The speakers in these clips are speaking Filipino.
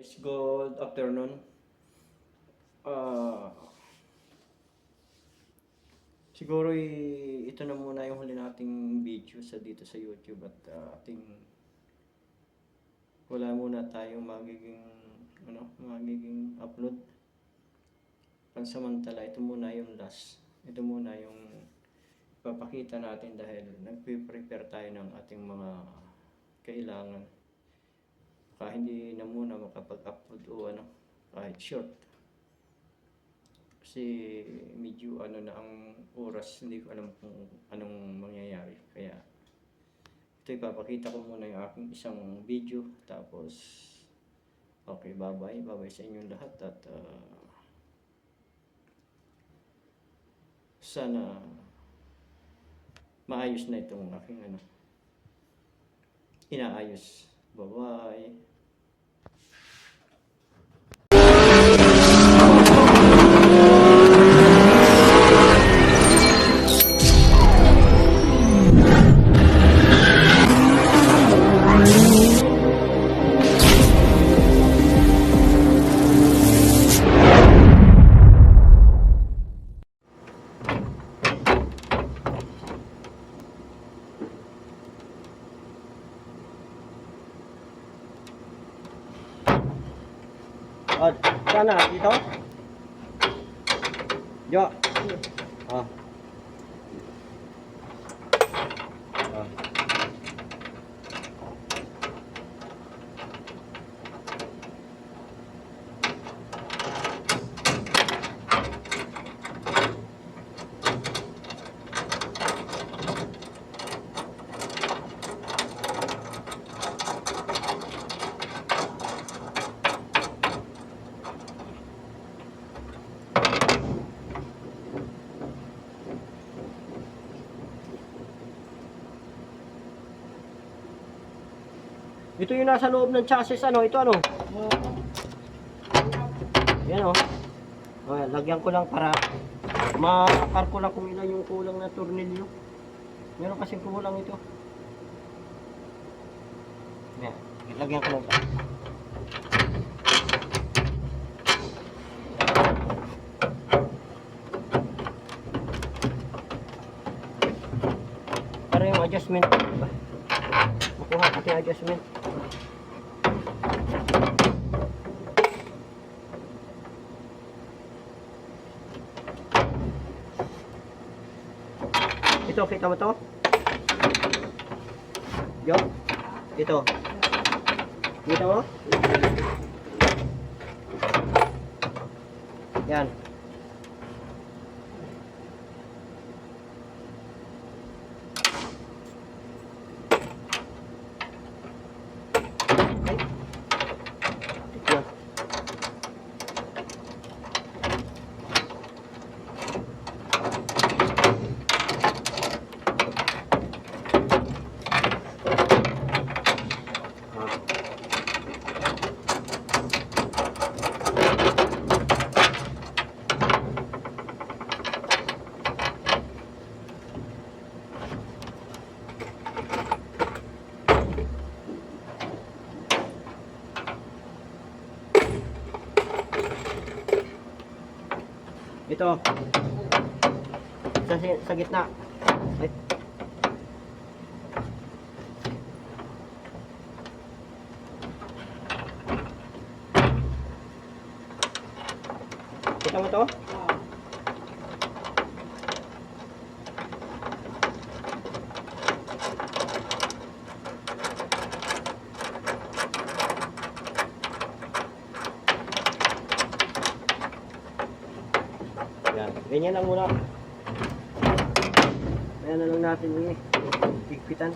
Yes, good afternoon. Ah, siguro ito na muna yung huli nating video dito sa YouTube at ating wala muna tayong magiging upload. Pansamantala, ito muna yung last. Ito muna yung papakita natin dahil nagpe-prepare tayo ng ating mga kailangan. Baka hindi na muna makapag-upload o kahit short. Kasi medyo na ang oras, hindi ko alam kung anong mangyayari. Kaya ito ipapakita ko muna yung aking isang video. Tapos okay, bye sa inyong lahat. At sana maayos na itong aking inaayos. Bye. Sana dito? Jo. Ah. Ito yung nasa loob ng chassis, ito yan lagyan ko lang para makakar ko lang kung ilan yung kulang na tornilyo. Meron kasing kulang ito. Yan, lagyan ko lang ito. Para yung adjustment, makuha pati adjustment. Ito, kita mo to? Yo. Ito. Kita mo? Yan. Ito sa gitna. Ay. Kita mo to? Ganyan lang muna. Ayan na lang natin yung higpitan.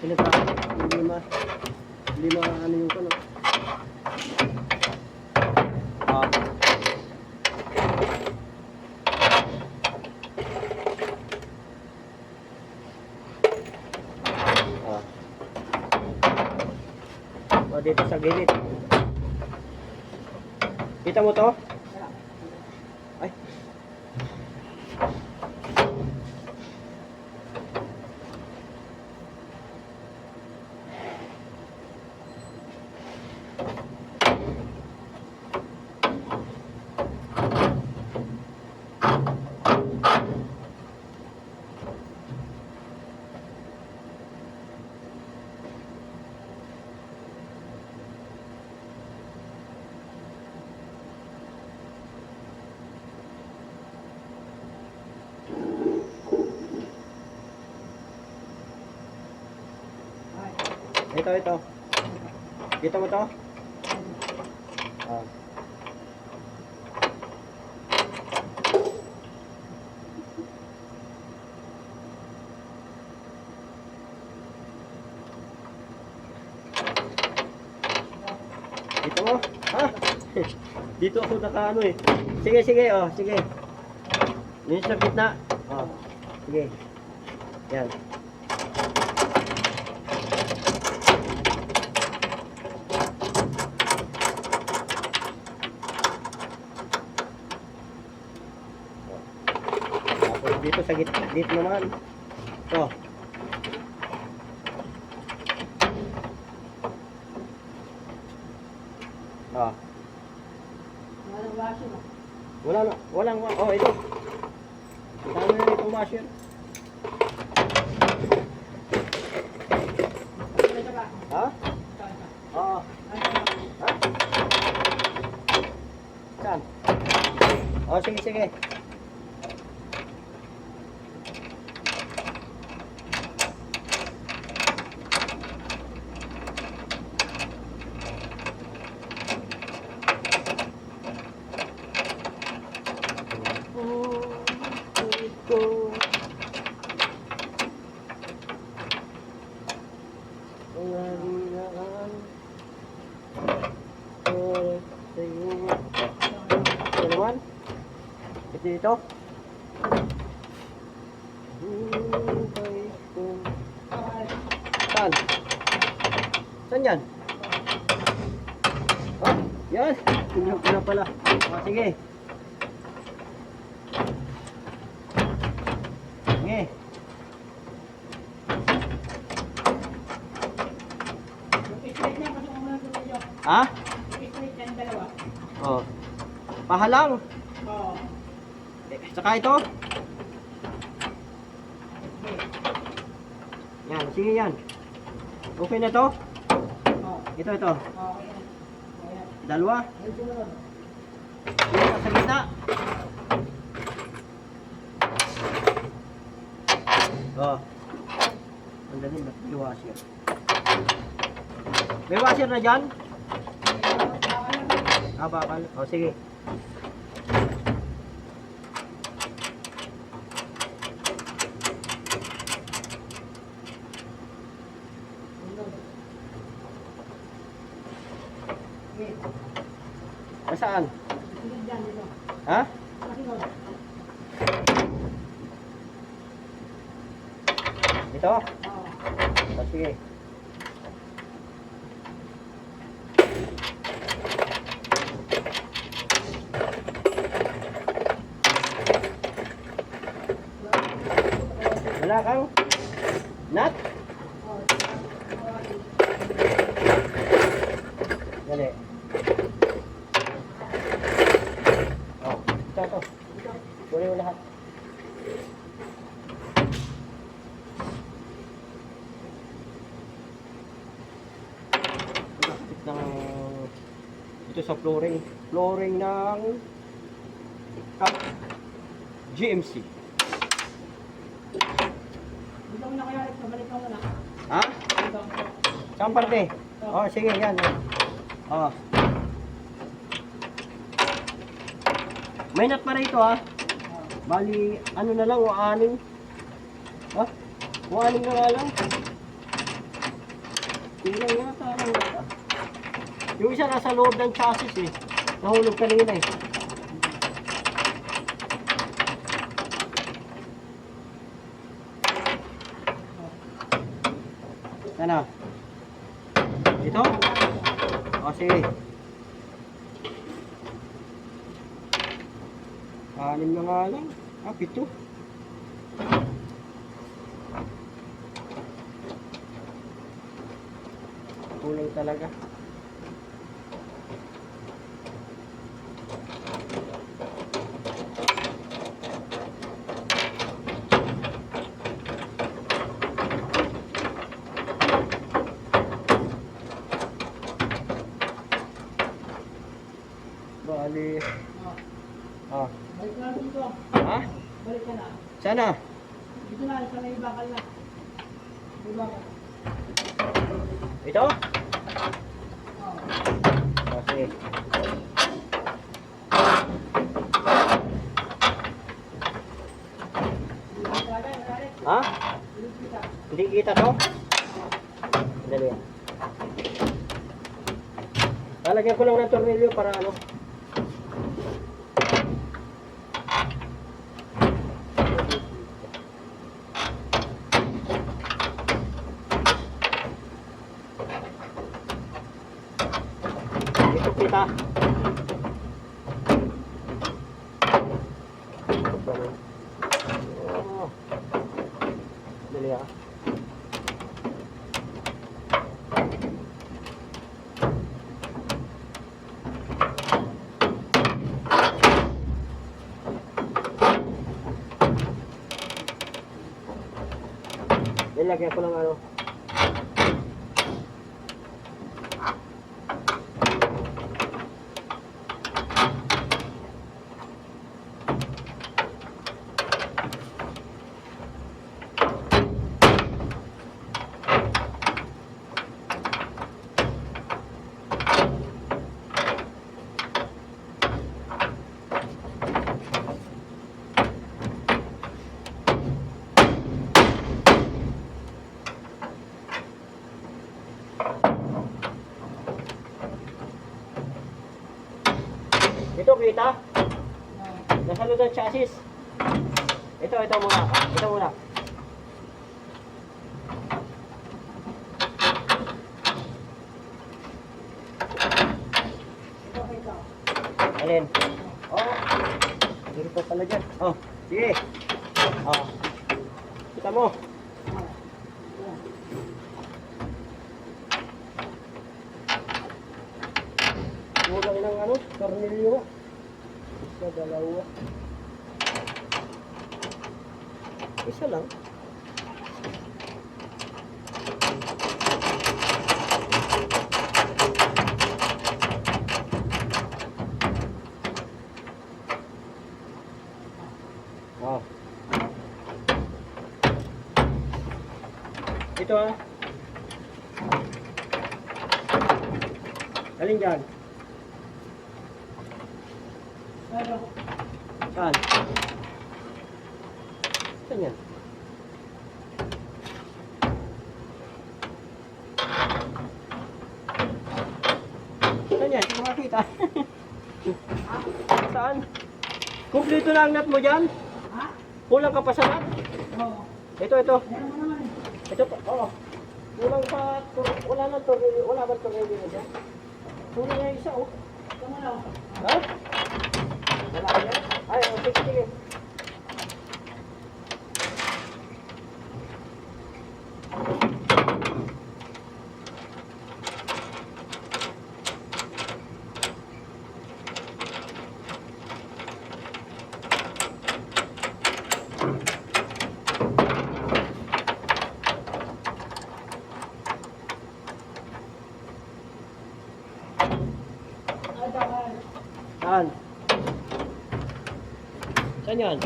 Hindi yung kano. Dito sa gilid. Kita mo to? Ay. ito. Kita mo to? Ah. Dito mo? Ha? Dito ako nakaano eh. Sige, sige, oh, sige. Yun sa gitna. Oh, sige. Yan. Tapos dito sa gitna, dito naman. Oh. Ah. Wala na, walang, oh ito. Tama na itong washer. Ha? Oo. Ha? Saan? Oh, sige, sige. Dito. Saan? Saan yan? Oh, yan. Tingnan ko na pala. Oh, sige. Sige. Ha? Oh. Pahalang. Oo. Saka ito. Yan, sige yan. Okay na to? Ito, ito. Dalawa. Ito sa gitna. Oh. Ang dali na yung washer. May washer na dyan? Ah, bakal. Oh, sige. Saan? Ha? Ito? Oh, sige. Wala kang nut? Dali. Ito. Kunin mo lahat. Ito sa flooring. Flooring ng GMC. Dito mo na kaya, pabalik mo na. Ha? Saan parte? Oh, sige, yan. Oh. May nut pa rito ha. Bali, ano na lang, 6. Ha? 6 na nga lang. Kulang yata lang yata. Yung isa nasa loob ng chassis eh. Nahulog kanina eh. Sana. Ito? O sige. 6 na nga lang. 7. Kulang talaga. Bali. Ah. Balik na dito. Ha? Balik ka na. Sana? Dito na, sa may bakal na. May bakal. Ito? Sige. Ha? Hindi kita to? Dali yan. Lalagyan ko lang ng tornilyo para ano. Ito kita. Oh. Dali ah. Nilagyan ko lang ano. Ito kita? Nasa loob ng chassis. Ito muna. Ito muna. Alin? Oh. Dito pala dyan. Oh. Sige. Oh. Kita mo. Kulang ng ano, tornilyo. Isa, dalawa. Isa lang. Oh. Ito ah. Alin dyan? Saan? Saan yan? Saan yan? Hindi makakita. Saan? Kumpleto na ang nut mo dyan? Ha? Kulang ka pa sa nut? Oo. Ito. Meron mo naman eh. Ito pa, oo. Kulang pa, wala na tornilyo, wala ba tornilyo na dyan? Kulang na isa, oh. Ito mo lang. Ha? Wala ka yan? Ay, oh, sige. Ay, dapat. Saan? Saan yan?